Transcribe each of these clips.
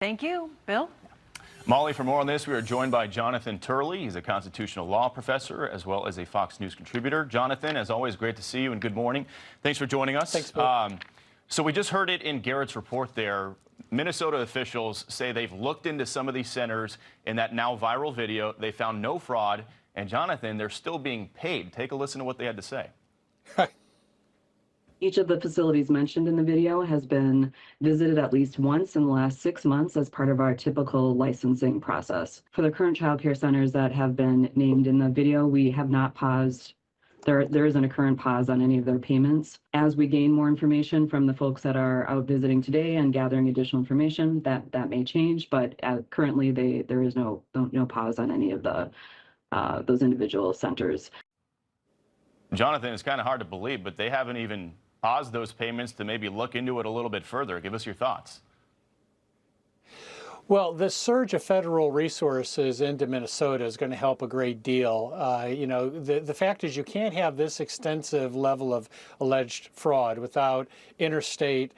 Thank you. Bill? Molly, for more on this, we are joined by Jonathan Turley. He's a constitutional law professor as well as a Fox News contributor. Jonathan, as always, great to see you and good morning. Thanks for joining us. Thanks, Bill. So we just heard it in Garrett's report there. Minnesota officials say they've looked into some of these centers in that now viral video. They found no fraud. And Jonathan, they're still being paid. Take a listen to what they had to say. Each of the facilities mentioned in the video has been visited at least once in the last 6 months as part of our typical licensing process. For the current child care centers that have been named in the video, we have not paused. There isn't a current pause on any of their payments. As we gain more information from the folks that are out visiting today and gathering additional information, that may change, but currently there is no pause on any of the those individual centers. Jonathan, it's kind of hard to believe, but they haven't even paused those payments to maybe look into it a little bit further. Give us your thoughts. Well, the surge of federal resources into Minnesota is going to help a great deal. You know, the fact is you can't have this extensive level of alleged fraud without interstate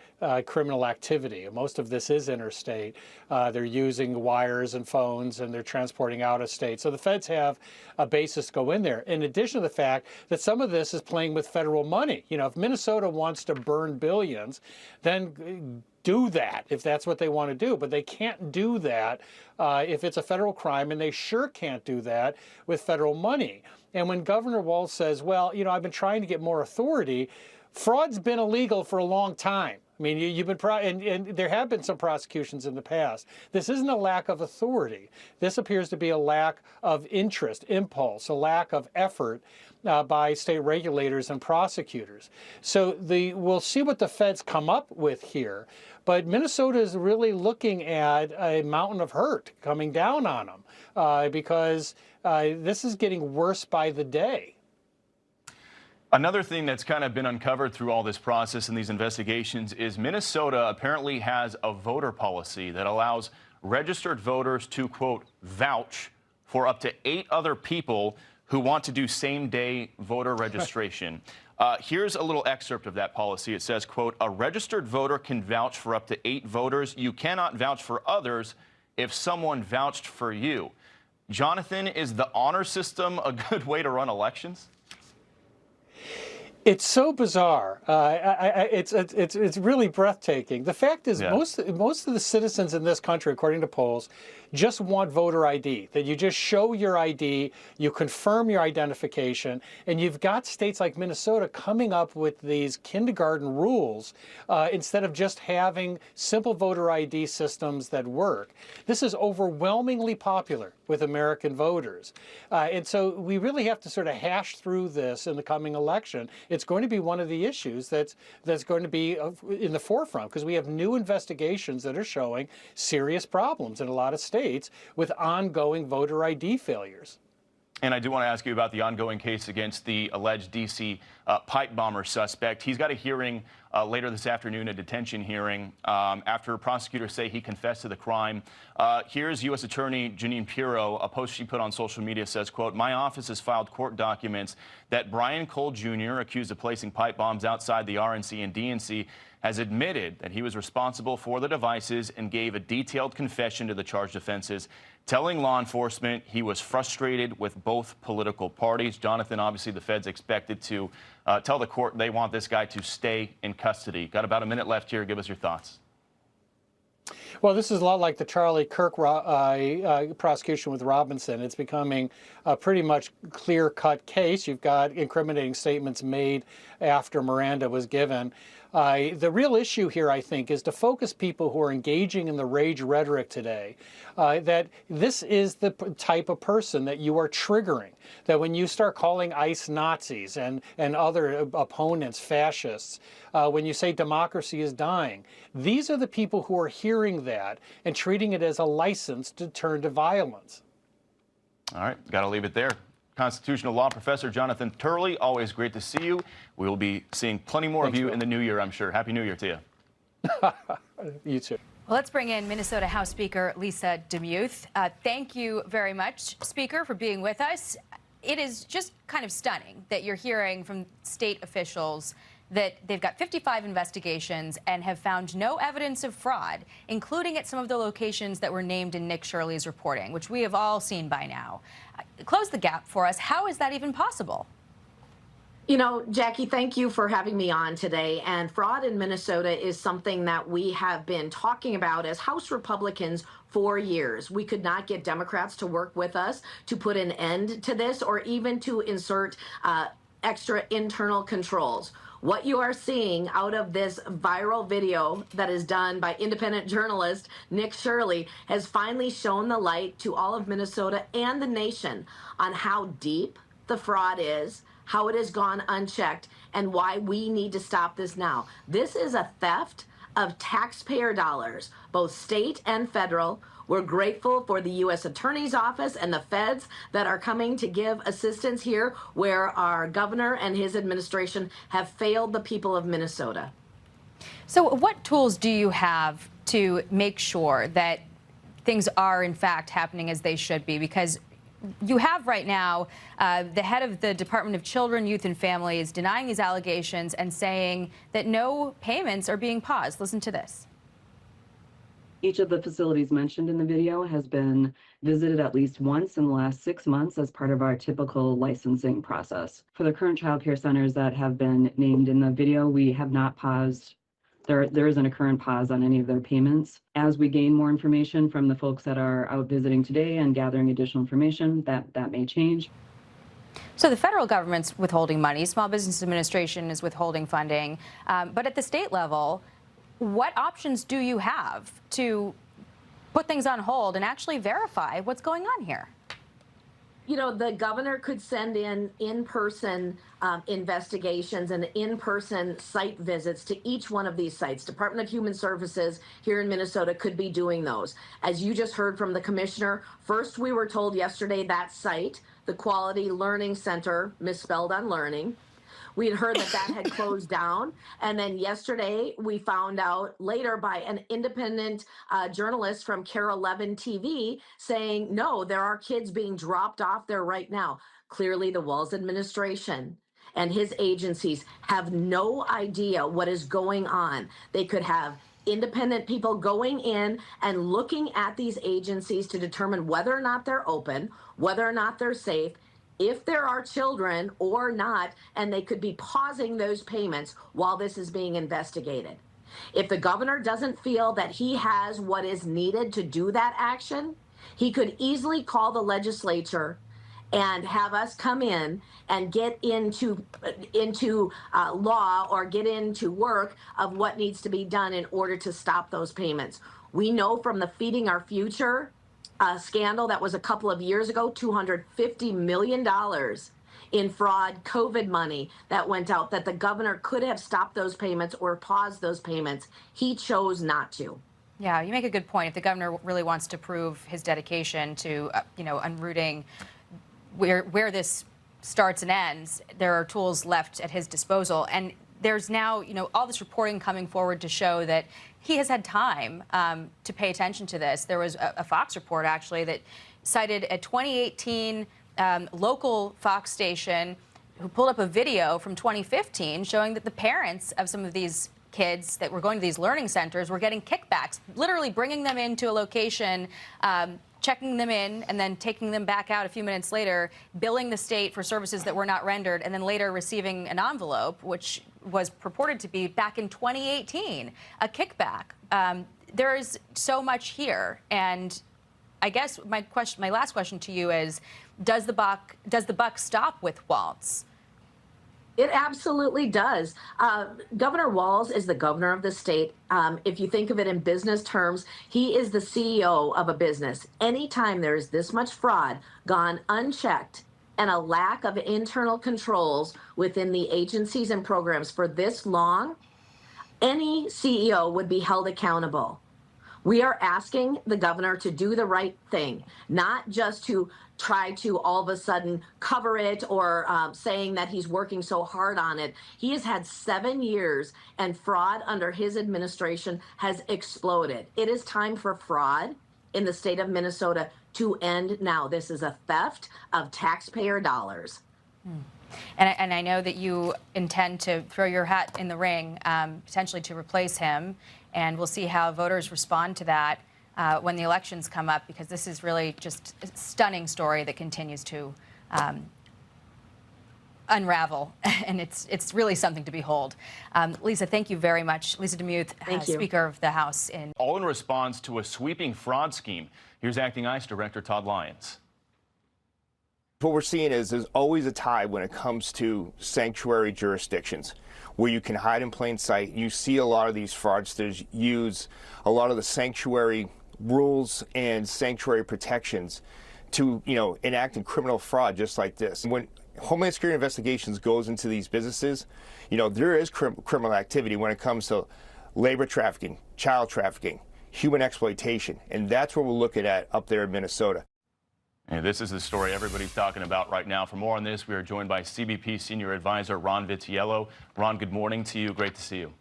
criminal activity. Most of this is interstate. They're using wires and phones, and they're transporting out of state. So the feds have a basis to go in there. In addition to the fact that some of this is playing with federal money. You know, if Minnesota wants to burn billions, then do that if that's what they want to do, but they can't do that if it's a federal crime, and they sure can't do that with federal money. And when Governor Walz says, well, you know, I've been trying to get more authority, fraud's been illegal for a long time. I mean, you've been, and there have been some prosecutions in the past. This isn't a lack of authority. This appears to be a lack of interest, impulse, a lack of effort by state regulators and prosecutors. So we'll see what the feds come up with here. But Minnesota is really looking at a mountain of hurt coming down on them because this is getting worse by the day. Another thing that's kind of been uncovered through all this process and these investigations is Minnesota apparently has a voter policy that allows registered voters to, quote, vouch for up to 8 other people who want to do same-day voter registration. Here's a little excerpt of that policy. It says, quote, a registered voter can vouch for up to 8 voters. You cannot vouch for others if someone vouched for you. Jonathan, is the honor system a good way to run elections? It's so bizarre. It's really breathtaking. The fact is, most of the citizens in this country, according to polls, just want voter ID, that you just show your ID, you confirm your identification, and you've got states like Minnesota coming up with these kindergarten rules instead of just having simple voter ID systems that work. This is overwhelmingly popular with American voters. And so we really have to sort of hash through this in the coming election. It's going to be one of the issues that's going to be in the forefront, because we have new investigations that are showing serious problems in a lot of states with ongoing voter ID failures. And I do want to ask you about the ongoing case against the alleged D.C. Pipe bomber suspect. He's got a hearing later this afternoon, a detention hearing, after prosecutors say he confessed to the crime. Here's U.S. Attorney Jeanine Pirro. A post she put on social media says, quote, my office has filed court documents that Brian Cole Jr., accused of placing pipe bombs outside the RNC and DNC, has admitted that he was responsible for the devices and gave a detailed confession to the charged offenses, telling law enforcement he was frustrated with both political parties. Jonathan, obviously the feds expected to tell the court they want this guy to stay in custody. Got about a minute left here. Give us your thoughts. Well, this is a lot like the Charlie Kirk prosecution with Robinson. It's becoming a pretty much clear-cut case. You've got incriminating statements made after Miranda was given. The real issue here, I think, is to focus people who are engaging in the rage rhetoric today, that this is the type of person that you are triggering, that when you start calling ICE Nazis and other opponents fascists, when you say democracy is dying, these are the people who are hearing that and treating it as a license to turn to violence. All right, got to leave it there. Constitutional law professor Jonathan Turley, always great to see you. We will be seeing plenty more of you in the new year, I'm sure. Happy New Year to you. You too. Well, let's bring in Minnesota House Speaker Lisa DeMuth. Thank you very much, Speaker, for being with us. It is just kind of stunning that you're hearing from state officials that they've got 55 investigations and have found no evidence of fraud, including at some of the locations that were named in Nick Shirley's reporting, which we have all seen by now. Close the gap for us. How is that even possible? You know, Jackie, thank you for having me on today. And fraud in Minnesota is something that we have been talking about as House Republicans for years. We could not get Democrats to work with us to put an end to this or even to insert extra internal controls. What you are seeing out of this viral video that is done by independent journalist Nick Shirley has finally shown the light to all of Minnesota and the nation on how deep the fraud is, how it has gone unchecked, and why we need to stop this now. This is a theft of taxpayer dollars, both state and federal. We're grateful for the U.S. Attorney's Office and the feds that are coming to give assistance here where our governor and his administration have failed the people of Minnesota. So what tools do you have to make sure that things are in fact happening as they should be? Because you have right now the head of the Department of Children, Youth and Families denying these allegations and saying that no payments are being paused. Listen to this. Each of the facilities mentioned in the video has been visited at least once in the last 6 months as part of our typical licensing process. For the current child care centers that have been named in the video, we have not paused. There isn't a current pause on any of their payments. As we gain more information from the folks that are out visiting today and gathering additional information, that may change. So the federal government's withholding money, Small Business Administration is withholding funding, but at the state level, what options do you have to put things on hold and actually verify what's going on here? You know, the governor could send in-person investigations and in-person site visits to each one of these sites. Department of Human Services here in Minnesota could be doing those. As you just heard from the commissioner, first we were told yesterday that site, the Quality Learning Center, misspelled on learning, we had heard that had closed down. And then yesterday, we found out later by an independent journalist from KARE 11 TV saying, no, there are kids being dropped off there right now. Clearly, the Walz administration and his agencies have no idea what is going on. They could have independent people going in and looking at these agencies to determine whether or not they're open, whether or not they're safe, if there are children or not, and they could be pausing those payments while this is being investigated. If the governor doesn't feel that he has what is needed to do that action, he could easily call the legislature and have us come in and get into law or get into work of what needs to be done in order to stop those payments. We know from the Feeding Our Future scandal that was a couple of years ago, $250 million in fraud COVID money that went out, that the governor could have stopped those payments or paused those payments. He chose not to. Yeah, you make a good point. If the governor really wants to prove his dedication to, unrooting where this starts and ends, there are tools left at his disposal. And there's now, all this reporting coming forward to show that he has had time to pay attention to this. There was a Fox report, actually, that cited a 2018 local Fox station who pulled up a video from 2015 showing that the parents of some of these kids that were going to these learning centers were getting kickbacks, literally bringing them into a location, checking them in, and then taking them back out a few minutes later, billing the state for services that were not rendered, and then later receiving an envelope, which was purported to be back in 2018, a kickback. There is so much here, and I guess my last question to you is: does the buck stop with Walz? It absolutely does. Governor Walz is the governor of the state. If you think of it in business terms, he is the CEO of a business. Anytime there's this much fraud gone unchecked and a lack of internal controls within the agencies and programs for this long, any CEO would be held accountable. We are asking the governor to do the right thing, not just to try to all of a sudden cover it or saying that he's working so hard on it. He has had 7 years, and fraud under his administration has exploded. It is time for fraud in the state of Minnesota to end now. This is a theft of taxpayer dollars. And I know that you intend to throw your hat in the ring, potentially to replace him, and we'll see how voters respond to that when the elections come up, because this is really just a stunning story that continues to unravel, and it's really something to behold. Lisa, thank you very much. Lisa DeMuth, Speaker of the House. All in response to a sweeping fraud scheme. Here's Acting ICE Director Todd Lyons. What we're seeing is there's always a tide when it comes to sanctuary jurisdictions where you can hide in plain sight. You see a lot of these fraudsters use a lot of the sanctuary rules and sanctuary protections to, enact criminal fraud just like this. When Homeland Security Investigations goes into these businesses, there is criminal activity when it comes to labor trafficking, child trafficking, human exploitation, and that's what we're looking at up there in Minnesota. And this is the story everybody's talking about right now. For more on this, we are joined by CBP Senior Advisor Ron Vitiello. Ron, good morning to you. Great to see you.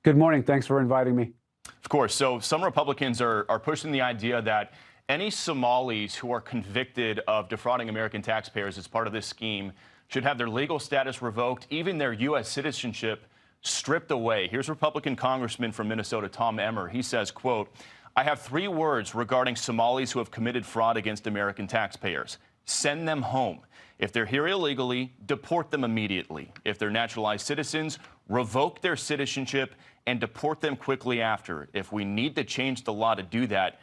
Good morning. Thanks for inviting me. Of course. So some Republicans are pushing the idea that any Somalis who are convicted of defrauding American taxpayers as part of this scheme should have their legal status revoked, even their U.S. citizenship stripped away. Here's Republican Congressman from Minnesota, Tom Emmer. He says, quote, "I have 3 words regarding Somalis who have committed fraud against American taxpayers. Send them home. If they're here illegally, deport them immediately. If they're naturalized citizens, revoke their citizenship and deport them quickly after. If we need to change the law to do that,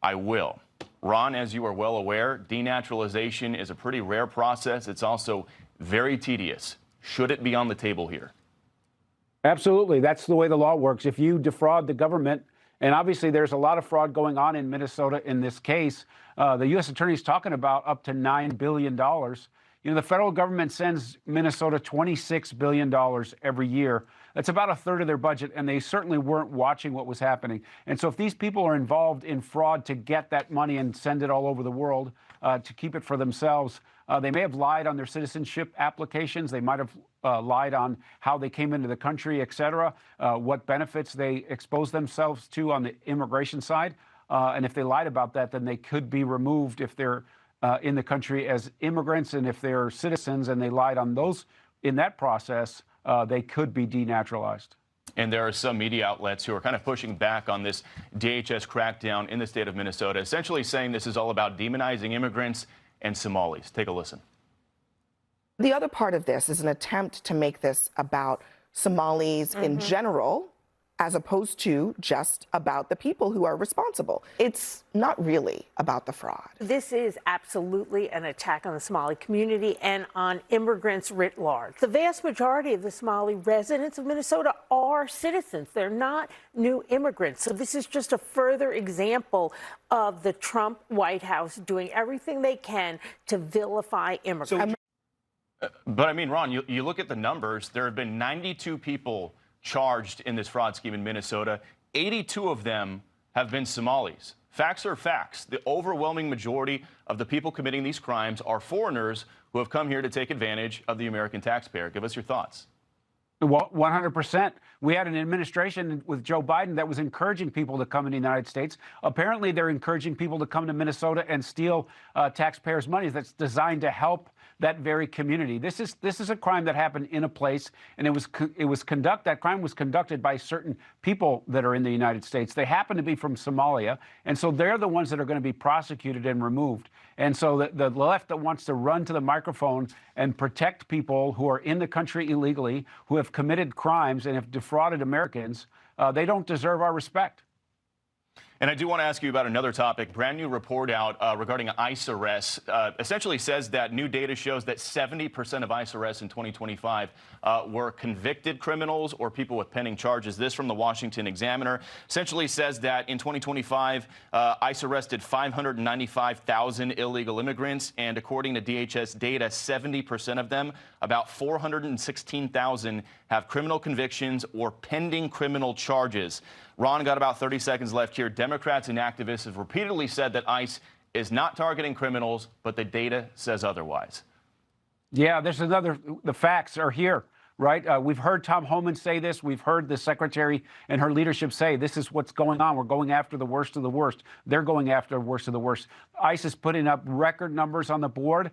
I will." Ron, as you are well aware, denaturalization is a pretty rare process. It's also very tedious. Should it be on the table here? Absolutely. That's the way the law works. If you defraud the government, and obviously there's a lot of fraud going on in Minnesota in this case, the U.S. Attorney's talking about up to $9 billion. The federal government sends Minnesota $26 billion every year. That's about a third of their budget, and they certainly weren't watching what was happening. And so if these people are involved in fraud to get that money and send it all over the world to keep it for themselves, they may have lied on their citizenship applications. They might have lied on how they came into the country, et cetera, what benefits they exposed themselves to on the immigration side. And if they lied about that, then they could be removed if they're in the country as immigrants, and if they're citizens and they lied on those in that process, they could be denaturalized. And there are some media outlets who are kind of pushing back on this DHS crackdown in the state of Minnesota, essentially saying this is all about demonizing immigrants and Somalis. Take a listen. The other part of this is an attempt to make this about Somalis in general, as opposed to just about the people who are responsible. It's not really about the fraud. This is absolutely an attack on the Somali community and on immigrants writ large. The vast majority of the Somali residents of Minnesota are citizens. They're not new immigrants. So this is just a further example of the Trump White House doing everything they can to vilify immigrants. But I mean, Ron, you look at the numbers. There have been 92 people charged in this fraud scheme in Minnesota. 82 of them have been Somalis. Facts are facts. The overwhelming majority of the people committing these crimes are foreigners who have come here to take advantage of the American taxpayer. Give us your thoughts. 100%. We had an administration with Joe Biden that was encouraging people to come in the United States. Apparently, they're encouraging people to come to Minnesota and steal taxpayers' money that's designed to help that very community. This is a crime that happened in a place, and that crime was conducted by certain people that are in the United States. They happen to be from Somalia, and so they're the ones that are going to be prosecuted and removed. And so the left that wants to run to the microphone and protect people who are in the country illegally, who have committed crimes and have defrauded Americans, they don't deserve our respect. And I do want to ask you about another topic. Brand new report out regarding ICE arrests essentially says that new data shows that 70% of ICE arrests in 2025 were convicted criminals or people with pending charges. This from the Washington Examiner essentially says that in 2025, ICE arrested 595,000 illegal immigrants. And according to DHS data, 70% of them, about 416,000, have criminal convictions or pending criminal charges. Ron, got about 30 seconds left here. Democrats and activists have repeatedly said that ICE is not targeting criminals, but the data says otherwise. Yeah, the facts are here. right? We've heard Tom Homan say this. We've heard the secretary and her leadership say this is what's going on. We're going after the worst of the worst. They're going after the worst of the worst. ICE is putting up record numbers on the board.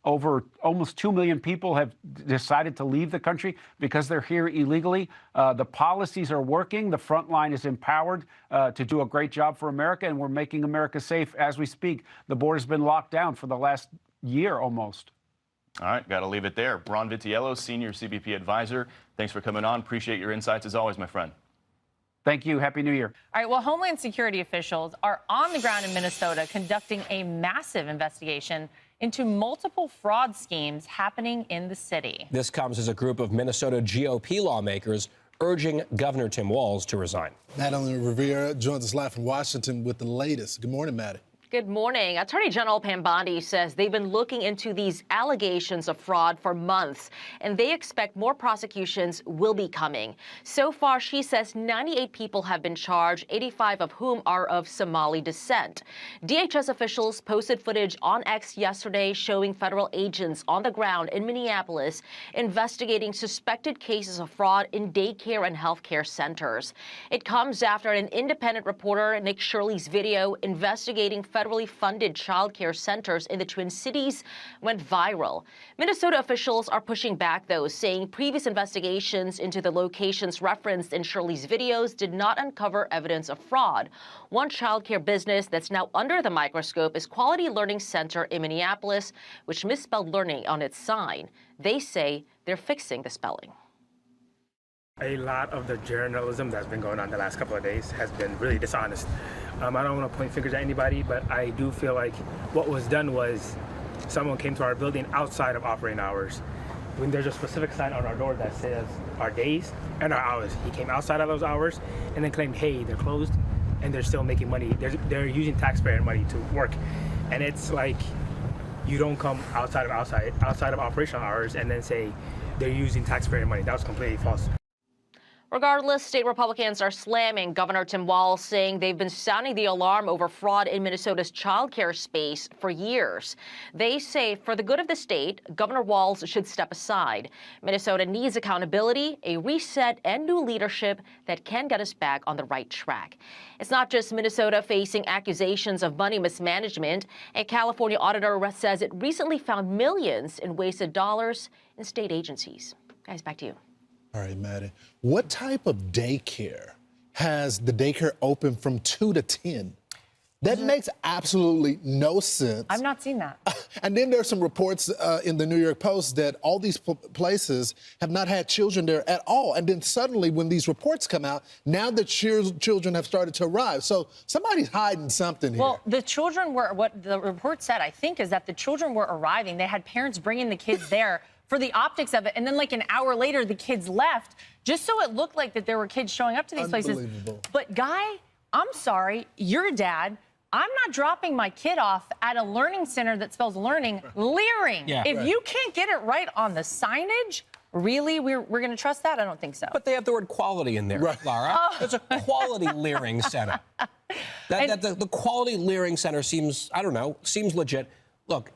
Over almost 2 million people have decided to leave the country because they're here illegally. The policies are working. The front line is empowered to do a great job for America, and we're making America safe as we speak. The border's been locked down for the last year almost. All right, got to leave it there. Ron Vitiello, Senior CBP Advisor, thanks for coming on. Appreciate your insights as always, my friend. Thank you. Happy New Year. All right, well, Homeland Security officials are on the ground in Minnesota conducting a massive investigation into multiple fraud schemes happening in the city. This comes as a group of Minnesota GOP lawmakers urging Governor Tim Walz to resign. Madeline Rivera joins us live from Washington with the latest. Good morning, Maddie. Good morning. Attorney General Pam Bondi says they've been looking into these allegations of fraud for months, and they expect more prosecutions will be coming. So far, she says 98 people have been charged, 85 of whom are of Somali descent. DHS officials posted footage on X yesterday showing federal agents on the ground in Minneapolis investigating suspected cases of fraud in daycare and healthcare centers. It comes after an independent reporter, Nick Shirley's video investigating federally funded child care centers in the Twin Cities went viral. Minnesota officials are pushing back, though, saying previous investigations into the locations referenced in Shirley's videos did not uncover evidence of fraud. One child care business that's now under the microscope is Quality Learning Center in Minneapolis, which misspelled learning on its sign. They say they're fixing the spelling. A lot of the journalism that's been going on the last couple of days has been really dishonest. I don't want to point fingers at anybody, but I do feel like what was done was someone came to our building outside of operating hours. When there's a specific sign on our door that says our days and our hours, he came outside of those hours and then claimed, hey, they're closed and they're still making money. They're using taxpayer money to work. And it's like, you don't come outside of operational hours and then say they're using taxpayer money. That was completely false. Regardless, state Republicans are slamming Governor Tim Walz, saying they've been sounding the alarm over fraud in Minnesota's child care space for years. They say for the good of the state, Governor Walz should step aside. Minnesota needs accountability, a reset, and new leadership that can get us back on the right track. It's not just Minnesota facing accusations of money mismanagement. A California auditor says it recently found millions in wasted dollars in state agencies. Guys, back to you. All right, Maddie. What type of daycare has the daycare open from 2 to 10? That makes absolutely no sense. I've not seen that. And then there's some reports in the New York Post that all these places have not had children there at all. And then suddenly when these reports come out, now the children have started to arrive. So somebody's hiding something here. Well, the children were, what the report said, I think, is that the children were arriving. They had parents bringing the kids there for the optics of it. And then like an hour later, the kids left just so it looked like that there were kids showing up to these places. But Guy, I'm sorry, you're a dad. I'm not dropping my kid off at a learning center that spells learning, leering. Yeah, if you can't get it right on the signage, really, we're going to trust that? I don't think so. But they have the word quality in there, Laura. It's a quality leering center. The quality leering center seems, I don't know, seems legit. Look,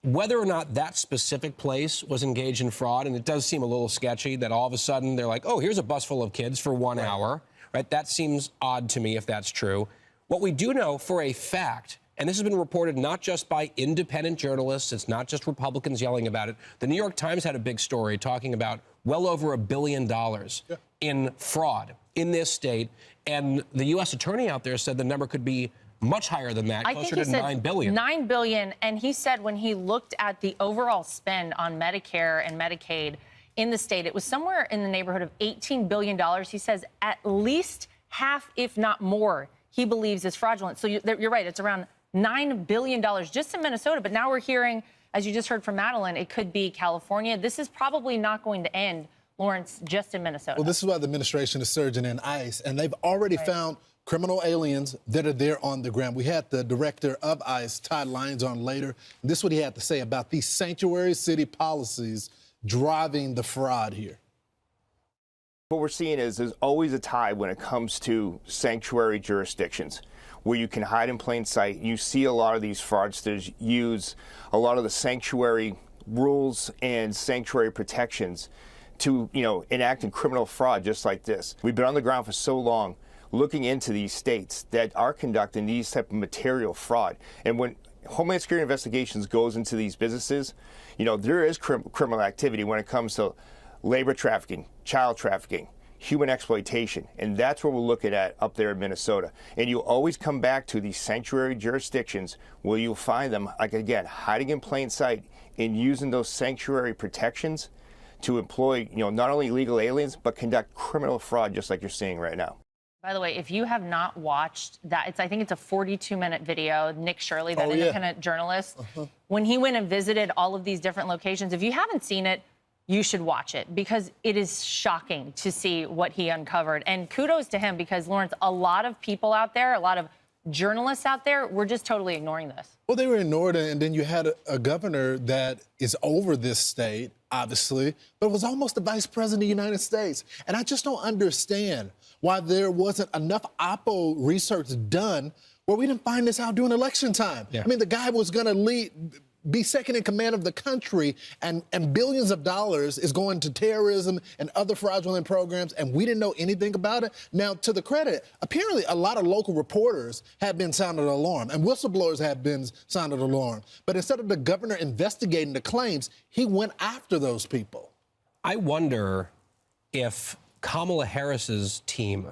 whether or not that specific place was engaged in fraud, and it does seem a little sketchy that all of a sudden they're like, oh, here's a bus full of kids for 1 hour, right? That seems odd to me if that's true. What we do know for a fact, and this has been reported not just by independent journalists, it's not just Republicans yelling about it. The New York Times had a big story talking about well over $1 billion in fraud in this state. And the U.S. attorney out there said the number could be much higher than that, closer to $9 billion. $9 billion. And he said when he looked at the overall spend on Medicare and Medicaid in the state, it was somewhere in the neighborhood of $18 billion. He says at least half, if not more, he believes is fraudulent. So you're right. It's around $9 billion just in Minnesota. But now we're hearing, as you just heard from Madeline, it could be California. This is probably not going to end, Lawrence, just in Minnesota. Well, this is why the administration is surging in ICE, and they've already found criminal aliens that are there on the ground. We had the director of ICE, Todd Lyons, on later. And this is what he had to say about these sanctuary city policies driving the fraud here. What we're seeing is there's always a tie when it comes to sanctuary jurisdictions where you can hide in plain sight. You see a lot of these fraudsters use a lot of the sanctuary rules and sanctuary protections to, enacting criminal fraud just like this. We've been on the ground for so long looking into these states that are conducting these type of material fraud. And when Homeland Security investigations goes into these businesses, there is criminal activity when it comes to labor trafficking, child trafficking, human exploitation, and that's what we're looking at up there in Minnesota. And you always come back to these sanctuary jurisdictions where you'll find them, like again, hiding in plain sight and using those sanctuary protections to employ, not only illegal aliens, but conduct criminal fraud just like you're seeing right now. By the way, if you have not watched that, I think it's a 42-minute video. Nick Shirley, that independent journalist, when he went and visited all of these different locations, if you haven't seen it, you should watch it because it is shocking to see what he uncovered. And kudos to him because, Lawrence, a lot of people out there, a lot of journalists out there, were just totally ignoring this. Well, they were ignored, and then you had a governor that is over this state, obviously, but was almost the vice president of the United States. And I just don't understand why there wasn't enough Oppo research done where we didn't find this out during election time. I mean, the guy was going to be second in command of the country, and billions of dollars is going to terrorism and other fraudulent programs, and we didn't know anything about it. Now, to the credit, apparently a lot of local reporters have been sounded alarm, and whistleblowers have been sounded alarm. But instead of the governor investigating the claims, he went after those people. I wonder if Kamala Harris's team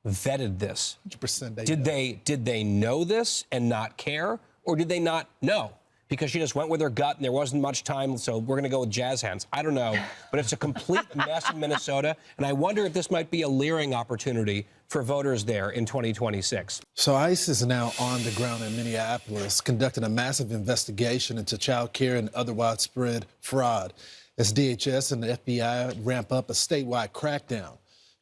vetted this. 100% did they know this and not care, or did they not know? Because she just went with her gut and there wasn't much time, so we're going to go with jazz hands. I don't know, but it's a complete mess in Minnesota, and I wonder if this might be a leering opportunity for voters there in 2026. So ICE is now on the ground in Minneapolis, conducting a massive investigation into child care and other widespread fraud, as DHS and the FBI ramp up a statewide crackdown.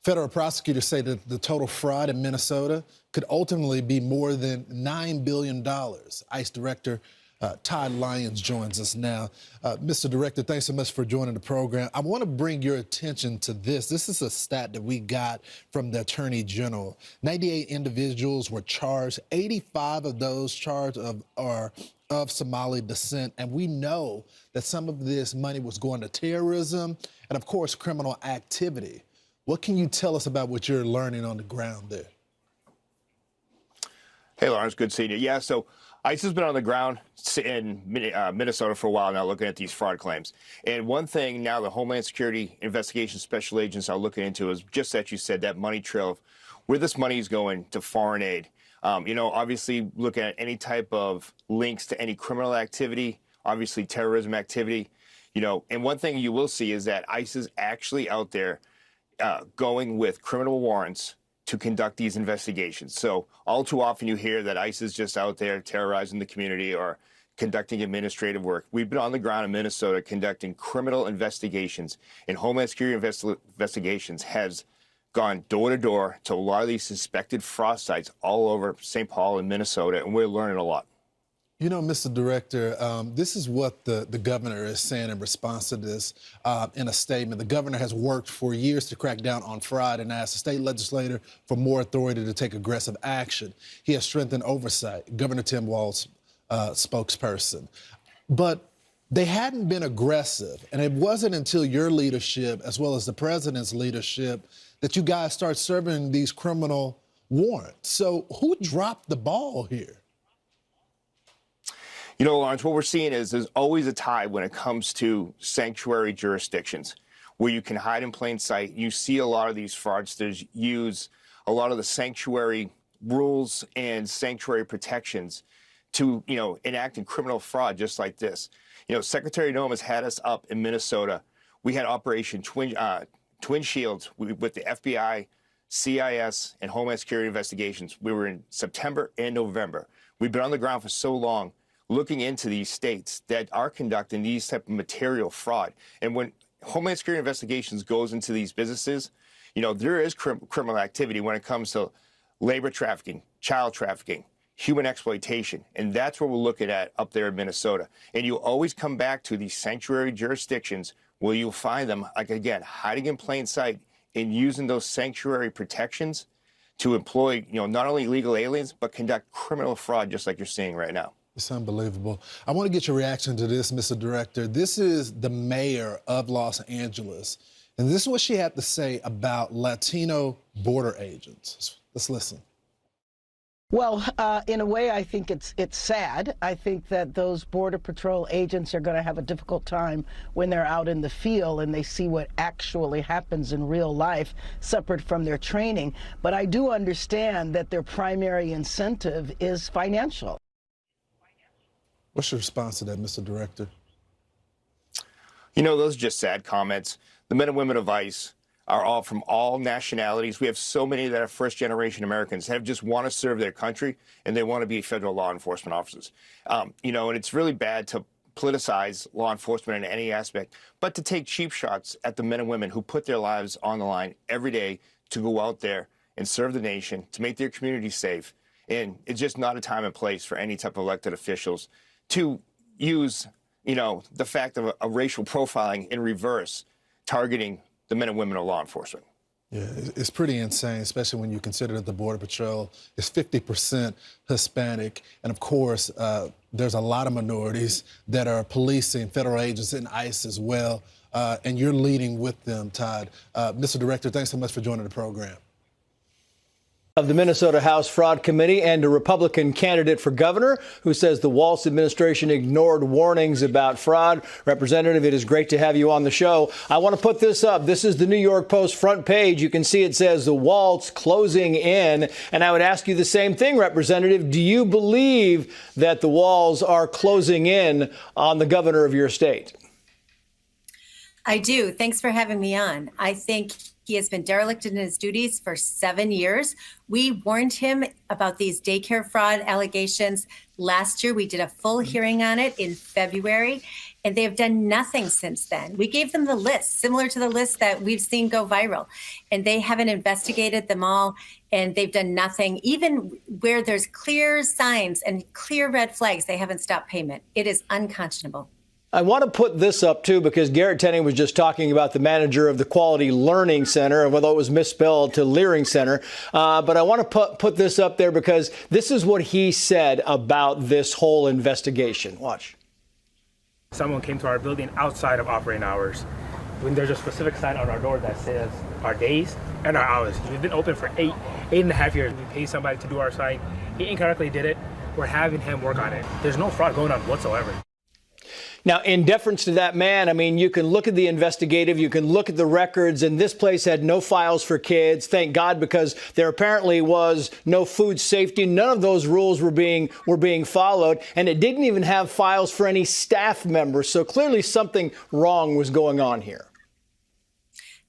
Federal prosecutors say that the total fraud in Minnesota could ultimately be more than $9 billion. ICE Director Todd Lyons joins us now. Mr. Director, thanks so much for joining the program. I want to bring your attention to this. This is a stat that we got from the Attorney General. 98 individuals were charged. 85 of those charged are of Somali descent. And we know that some of this money was going to terrorism and, of course, criminal activity. What can you tell us about what you're learning on the ground there? Hey, Lawrence, good seeing you. Yeah, so ICE has been on the ground in Minnesota for a while now looking at these fraud claims. And one thing now the Homeland Security Investigation Special Agents are looking into is just that you said, that money trail of where this money is going to foreign aid. Obviously looking at any type of links to any criminal activity, obviously terrorism activity, and one thing you will see is that ICE is actually out there going with criminal warrants to conduct these investigations. So all too often you hear that ICE is just out there terrorizing the community or conducting administrative work. We've been on the ground in Minnesota conducting criminal investigations, and Homeland Security investigations has gone door to door to a lot of these suspected fraud sites all over St. Paul and Minnesota, and we're learning a lot. Mr. Director, this is what the governor is saying in response to this in a statement. The governor has worked for years to crack down on fraud and asked the state legislature for more authority to take aggressive action. He has strengthened oversight, Governor Tim Walz, spokesperson. But they hadn't been aggressive, and it wasn't until your leadership, as well as the president's leadership, that you guys start serving these criminal warrants. So who dropped the ball here? Lawrence, what we're seeing is there's always a tide when it comes to sanctuary jurisdictions where you can hide in plain sight. You see a lot of these fraudsters use a lot of the sanctuary rules and sanctuary protections to, enact criminal fraud just like this. Secretary Noem has had us up in Minnesota. We had Operation Twin Shields with the FBI, CIS, and Homeland Security investigations. We were in September and November. We've been on the ground for so long looking into these states that are conducting these type of material fraud. And when Homeland Security investigations goes into these businesses, there is criminal activity when it comes to labor trafficking, child trafficking, human exploitation. And that's what we're looking at up there in Minnesota. And you always come back to these sanctuary jurisdictions where you'll find them, like again, hiding in plain sight and using those sanctuary protections to employ, not only illegal aliens, but conduct criminal fraud just like you're seeing right now. It's unbelievable. I want to get your reaction to this, Mr. Director. This is the mayor of Los Angeles And this is what she had to say about Latino border agents. Let's listen. Well, in a way, I think it's sad. I think that those Border Patrol agents are going to have a difficult time when they're out in the field and they see what actually happens in real life, separate from their training. But I do understand that their primary incentive is financial. What's your response to that, Mr. Director? You know, those are just sad comments. The men and women of ICE are all from all nationalities. We have so many that are first-generation Americans that just want to serve their country, and they want to be federal law enforcement officers. You know, and it's really bad to politicize law enforcement in any aspect, but to take cheap shots at the men and women who put their lives on the line every day to go out there and serve the nation, to make their communities safe. And it's just not a time and place for any type of elected officials to use, you know, the fact of a racial profiling in reverse, targeting the men and women of law enforcement. Yeah, it's pretty insane, especially when you consider that the Border Patrol is 50% Hispanic. And of course, there's a lot of minorities that are policing federal agents and ICE as well. And you're leading with them, Todd. Mr. Director, thanks so much for joining the program. Of the Minnesota House Fraud Committee and a Republican candidate for governor who says the Walz administration ignored warnings about fraud. Representative, it is great to have you on the show. I want to put this up. This is the New York Post front page. You can see it says the Walz closing in. And I would ask you the same thing, Representative. Do you believe that the Walz are closing in on the governor of your state? I do. Thanks for having me on. I think he has been derelict in his duties for 7 years. We warned him about these daycare fraud allegations last year. We did a full hearing on it in February, and they have done nothing since then. We gave them the list, similar to the list that we've seen go viral, and they haven't investigated them all, and they've done nothing. Even where there's clear signs and clear red flags, they haven't stopped payment. It is unconscionable. I want to put this up, too, because Garrett Tenney was just talking about the manager of the Quality Learning Center, although it was misspelled to Leering Center. But I want to put this up there because this is what he said about this whole investigation. Watch. Someone came to our building outside of operating hours when there's a specific sign on our door that says our days and our hours. We've been open for eight and a half years. We pay somebody to do our site. He incorrectly did it. We're having him work on it. There's no fraud going on whatsoever. Now, in deference to that man, I mean, you can look at the investigative, you can look at the records, and this place had no files for kids. Thank God, because there apparently was no food safety. None of those rules were being followed, and it didn't even have files for any staff members. So clearly something wrong was going on here.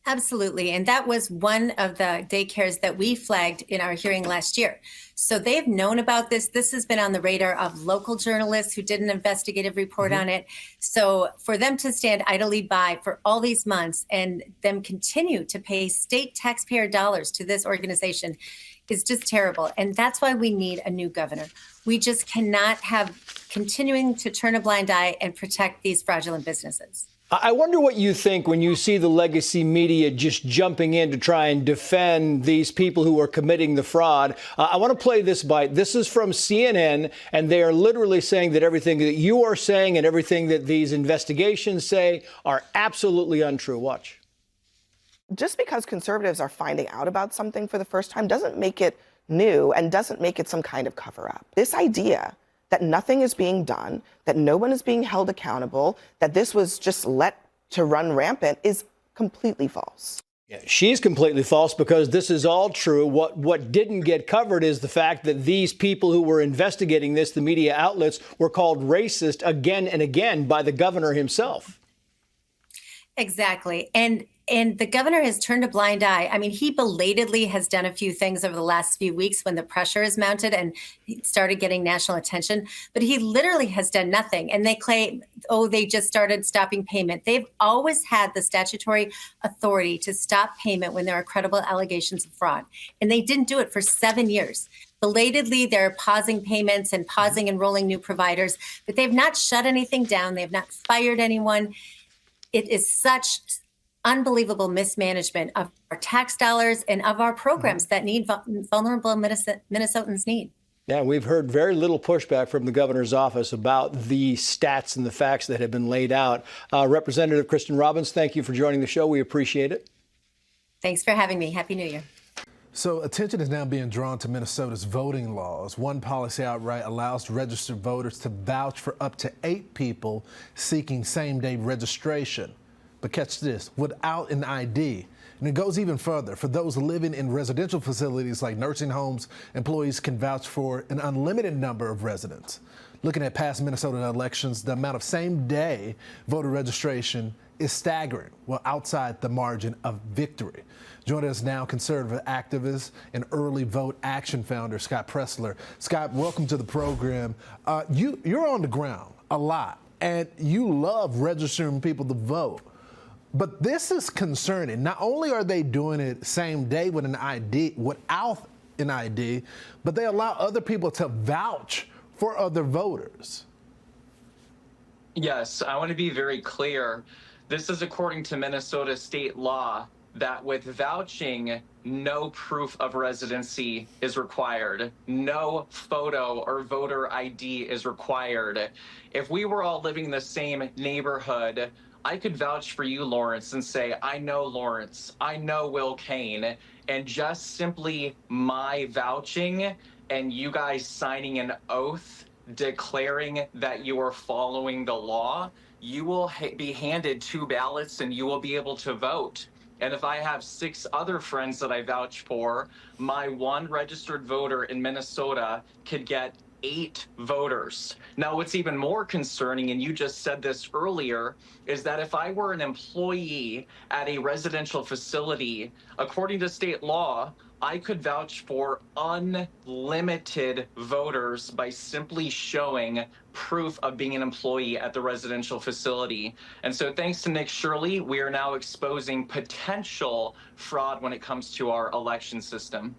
Absolutely. And that was one of the daycares that we flagged in our hearing last year. So they've known about this. This has been on the radar of local journalists who did an investigative report on it. So for them to stand idly by for all these months and them continue to pay state taxpayer dollars to this organization is just terrible. And that's why we need a new governor. We just cannot have continuing to turn a blind eye and protect these fraudulent businesses. I wonder what you think when you see the legacy media just jumping in to try and defend these people who are committing the fraud. I want to play this bite. This is from CNN, and they are literally saying that everything that you are saying and everything that these investigations say are absolutely untrue. Watch. Just because conservatives are finding out about something for the first time doesn't make it new and doesn't make it some kind of cover-up. This idea that nothing is being done, that no one is being held accountable, that this was just let to run rampant is completely false. Yeah, she's completely false because this is all true. What didn't get covered is the fact that these people who were investigating this, the media outlets, were called racist again and again by the governor himself. Exactly. And the governor has turned a blind eye. I mean, he belatedly has done a few things over the last few weeks when the pressure is mounted and he started getting national attention. But he literally has done nothing. And they claim, oh, they just started stopping payment. They've always had the statutory authority to stop payment when there are credible allegations of fraud. And they didn't do it for 7 years. Belatedly, they're pausing payments and pausing enrolling new providers. But they've not shut anything down. They have not fired anyone. It is such unbelievable mismanagement of our tax dollars and of our programs that vulnerable Minnesotans need. Yeah, we've heard very little pushback from the governor's office about the stats and the facts that have been laid out. Representative Kristen Robbins, thank you for joining the show. We appreciate it. Thanks for having me. Happy New Year. So attention is now being drawn to Minnesota's voting laws. One policy outright allows registered voters to vouch for up to 8 people seeking same-day registration. But catch this, without an ID. And it goes even further. For those living in residential facilities like nursing homes, employees can vouch for an unlimited number of residents. Looking at past Minnesota elections, the amount of same-day voter registration is staggering, well, outside the margin of victory. Joining us now, conservative activist and early vote action founder, Scott Pressler. Scott, welcome to the program. You're on the ground a lot, and you love registering people to vote. But this is concerning. Not only are they doing it same day with an ID, without an ID, but they allow other people to vouch for other voters. Yes, I want to be very clear. This is according to Minnesota state law that with vouching, no proof of residency is required. No photo or voter ID is required. If we were all living in the same neighborhood, I could vouch for you, Lawrence, and say, I know Lawrence, I know Will Kane, and just simply my vouching and you guys signing an oath declaring that you are following the law, you will be handed 2 ballots and you will be able to vote. And if I have 6 other friends that I vouch for, my 1 registered voter in Minnesota could get 8 voters. Now, what's even more concerning, and you just said this earlier, is that if I were an employee at a residential facility, according to state law, I could vouch for unlimited voters by simply showing proof of being an employee at the residential facility. And so thanks to Nick Shirley, we are now exposing potential fraud when it comes to our election system.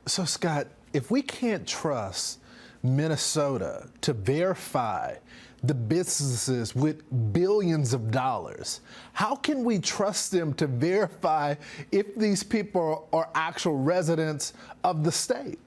So, Scott, if we can't trust Minnesota to verify the businesses with billions of dollars, how can we trust them to verify if these people are actual residents of the state?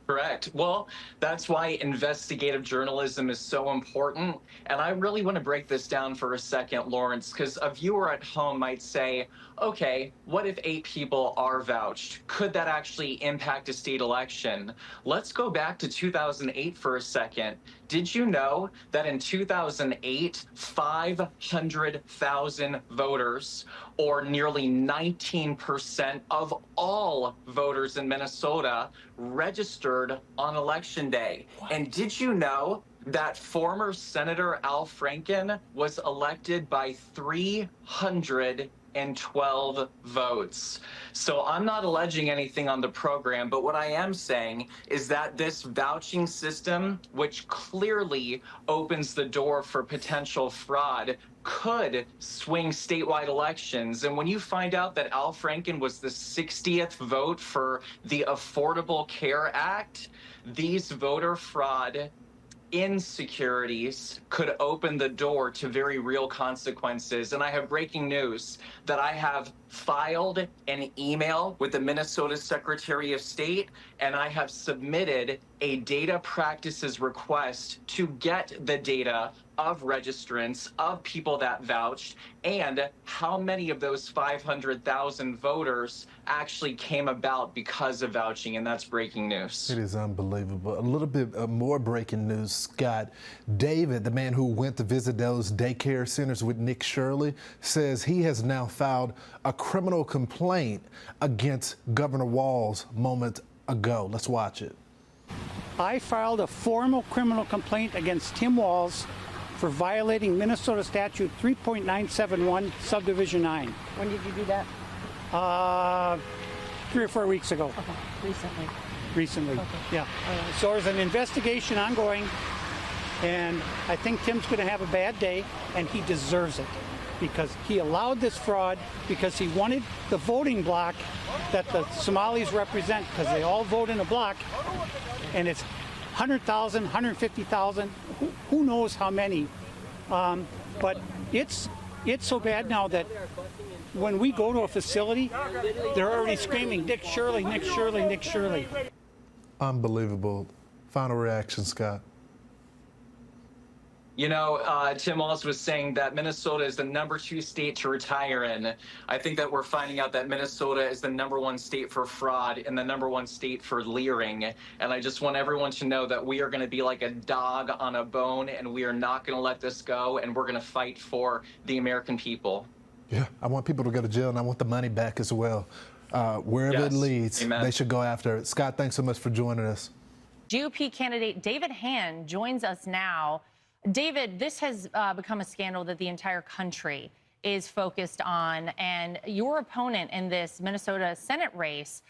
Correct. Well, that's why investigative journalism is so important. And I really want to break this down for a second, Lawrence, because a viewer at home might say, okay, what if 8 people are vouched? Could that actually impact a state election? Let's go back to 2008 for a second. Did you know that in 2008, 500,000 voters, or nearly 19% of all voters in Minnesota, registered on Election Day? What? And did you know that former Senator Al Franken was elected by 312 votes? So I'm not alleging anything on the program, but what I am saying is that this vouching system, which clearly opens the door for potential fraud, could swing statewide elections. And when you find out that Al Franken was the 60th vote for the Affordable Care Act, these voter fraud insecurities could open the door to very real consequences. And I have breaking news that I have filed an email with the Minnesota Secretary of State, and I have submitted a data practices request to get the data of registrants, of people that vouched, and how many of those 500,000 voters actually came about because of vouching, and that's breaking news. It is unbelievable. A little bit more breaking news, Scott. David, the man who went to visit those daycare centers with Nick Shirley, says he has now filed a criminal complaint against Governor Walz moments ago. Let's watch it. I filed a formal criminal complaint against Tim Walz for violating Minnesota Statute 3.971, Subdivision 9. When did you do that? 3 or 4 weeks ago. Okay, recently. Recently, okay. Yeah. So there's an investigation ongoing, and I think Tim's going to have a bad day, and he deserves it because he allowed this fraud because he wanted the voting block that the Somalis represent, because they all vote in a block, and it's 100,000, 150,000, who knows how many. But it's so bad now that when we go to a facility, they're already screaming, Nick Shirley, Nick Shirley, Nick Shirley. Unbelievable. Final reaction, Scott. You know, Tim Walz was saying that Minnesota is the #2 state to retire in. I think that we're finding out that Minnesota is the #1 state for fraud and the #1 state for leering. And I just want everyone to know that we are going to be like a dog on a bone, and we are not going to let this go, and we're going to fight for the American people. Yeah, I want people to go to jail, and I want the money back as well. Wherever it leads, they should go after it. Scott, thanks so much for joining us. GOP candidate David Hand joins us now. David, this has become a scandal that the entire country is focused on, and your opponent in this Minnesota Senate race,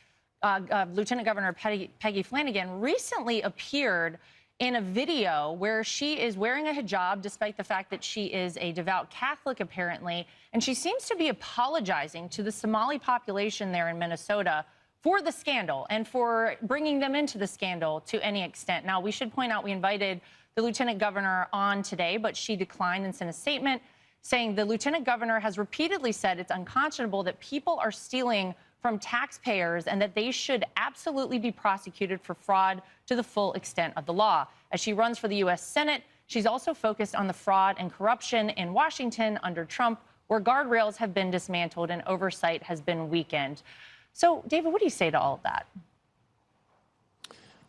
Lieutenant Governor Peggy Flanagan, recently appeared in a video where she is wearing a hijab despite the fact that she is a devout Catholic, apparently, and she seems to be apologizing to the Somali population there in Minnesota for the scandal and for bringing them into the scandal to any extent. Now, we should point out we invited the lieutenant governor on today, but she declined and sent a statement saying the lieutenant governor has repeatedly said it's unconscionable that people are stealing from taxpayers and that they should absolutely be prosecuted for fraud to the full extent of the law. As she runs for the U.S. Senate, she's also focused on the fraud and corruption in Washington under Trump, where guardrails have been dismantled and oversight has been weakened. So, David, what do you say to all of that?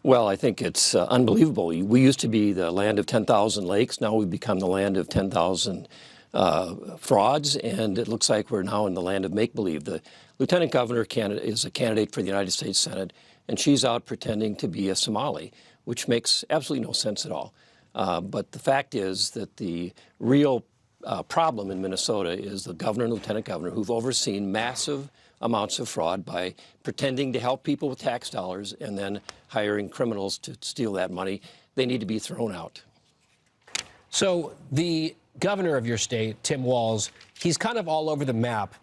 Well, I think it's unbelievable. We used to be the land of 10,000 lakes. Now we've become the land of 10,000 frauds, and it looks like we're now in the land of make-believe. The lieutenant governor is a candidate for the United States Senate, and she's out pretending to be a Somali, which makes absolutely no sense at all. But the fact is that the real problem in Minnesota is the governor and lieutenant governor who've overseen massive amounts of fraud by pretending to help people with tax dollars and then hiring criminals to steal that money. They need to be thrown out. So the governor of your state, Tim Walz, he's kind of all over the map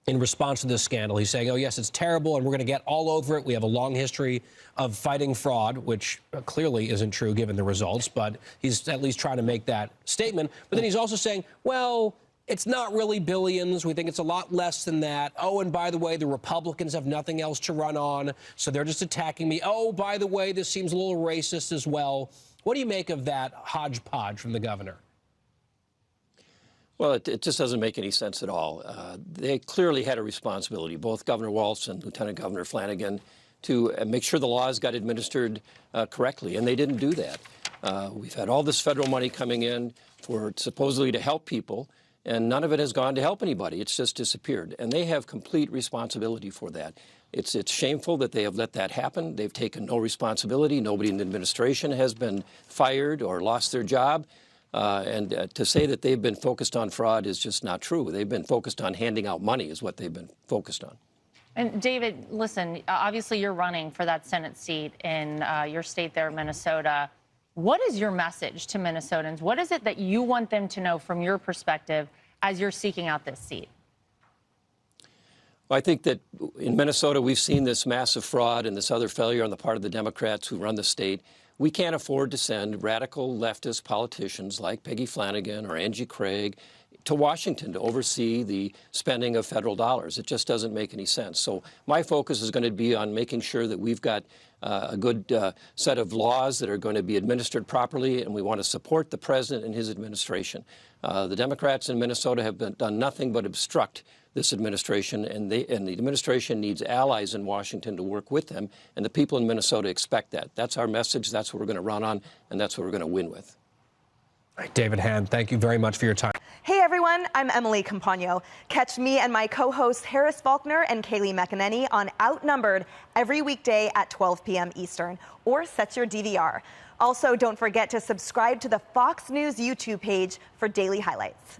in response to this scandal. He's saying, oh, yes, it's terrible, and we're going to get all over it. We have a long history of fighting fraud, which clearly isn't true given the results, but he's at least trying to make that statement. But then he's also saying, well, it's not really billions. We think it's a lot less than that. Oh, and by the way, the Republicans have nothing else to run on, so they're just attacking me. Oh, by the way, this seems a little racist as well. What do you make of that hodgepodge from the governor? Well, it just doesn't make any sense at all. They clearly had a responsibility, both Governor Walz and Lieutenant Governor Flanagan, to make sure the laws got administered correctly, and they didn't do that. We've had all this federal money coming in for supposedly to help people, and none of it has gone to help anybody. It's just disappeared, and they have complete responsibility for that. It's shameful that they have let that happen. They've taken no responsibility. Nobody in the administration has been fired or lost their job. And to say that they've been focused on fraud is just not true. They've been focused on handing out money is what they've been focused on. And David, listen, obviously you're running for that Senate seat in your state there, Minnesota. What is your message to Minnesotans? What is it that you want them to know from your perspective as you're seeking out this seat? Well, I think that in Minnesota, we've seen this massive fraud and this other failure on the part of the Democrats who run the state. We can't afford to send radical leftist politicians like Peggy Flanagan or Angie Craig to Washington to oversee the spending of federal dollars. It just doesn't make any sense. So my focus is going to be on making sure that we've got a good set of laws that are going to be administered properly, and we want to support the president and his administration. The Democrats in Minnesota have done nothing but obstruct this administration, and the administration needs allies in Washington to work with them, and the people in Minnesota expect that. That's our message. That's what we're going to run on, and that's what we're going to win with. All right, David Hand, thank you very much for your time. Hey, everyone. I'm Emily Campagno. Catch me and my co-hosts Harris Faulkner and Kaylee McEnany on Outnumbered every weekday at 12 p.m. Eastern, or set your DVR. Also, don't forget to subscribe to the Fox News YouTube page for daily highlights.